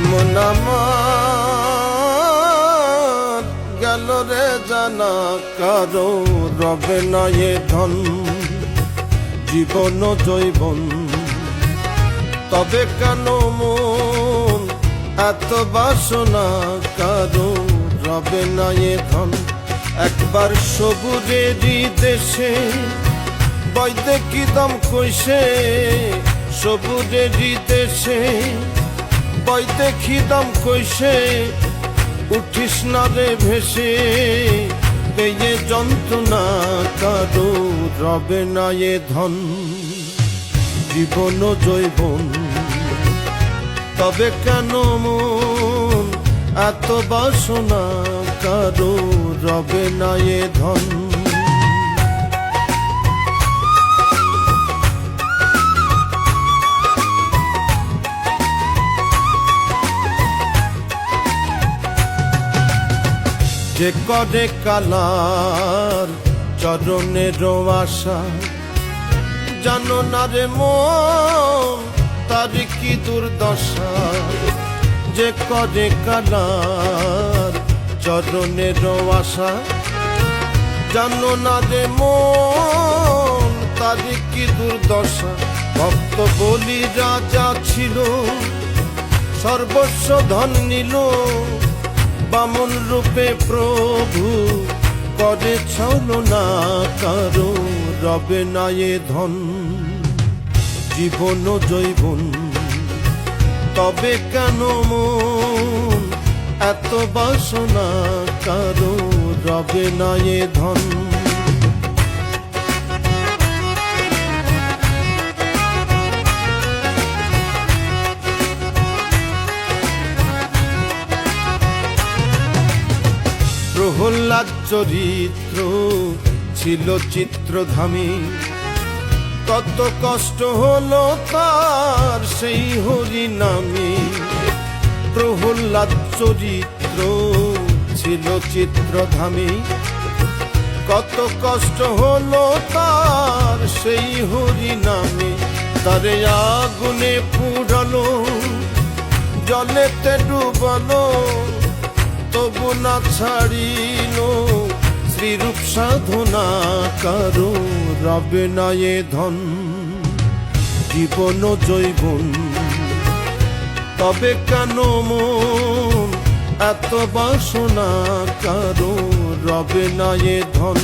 মন আমার গেল রে জানা কারো রবে না এ ধন জীবন জৈবন তবে কেন মন এত বাসনা কারো রবে না এ ধন একবার সবুজেরই দেশে বৈদে কি দম কইছে সবুজেরই দেশে বৈদে কি দম কইছে উঠিস না রে ভেসে পেয়ে যন্ত্রণা কারো রবে না এ ধন জীবন জৈবন তবে কেন মন এত বাসনা কারো রবে না এ ধন যে করে কালার চরণের আশা জানো না রে মন তার কি দুর্দশা যে করে কালার চরণের আশা জানো না রে মন তার কি দুর্দশা ভক্ত বলি রাজা ছিল সর্বস্ব ধন নিল বামন রূপে প্রভু করে ছলনা কারো রবে না এ ধন জীবন জৈবন তবে কেন মন এত বাসনা কারো রবে না এ ধন প্রহ্লাদ চরিত্র ছিল চিত্রধামী কত কষ্ট হলো তার সেই হরি নামে প্রহ্লাদ চরিত্র ছিল চিত্রধামী কত কষ্ট হলো তার সেই হরি নামে তারে আগুনে পুড়ালো জলেতে ডুবালো তবু না ছাড়িল শ্রীরূপ সাধনা কারো রবে না এ ধন জীবন জৈবন তবে কেন মন এত বাসনা কারো রবে না এ ধন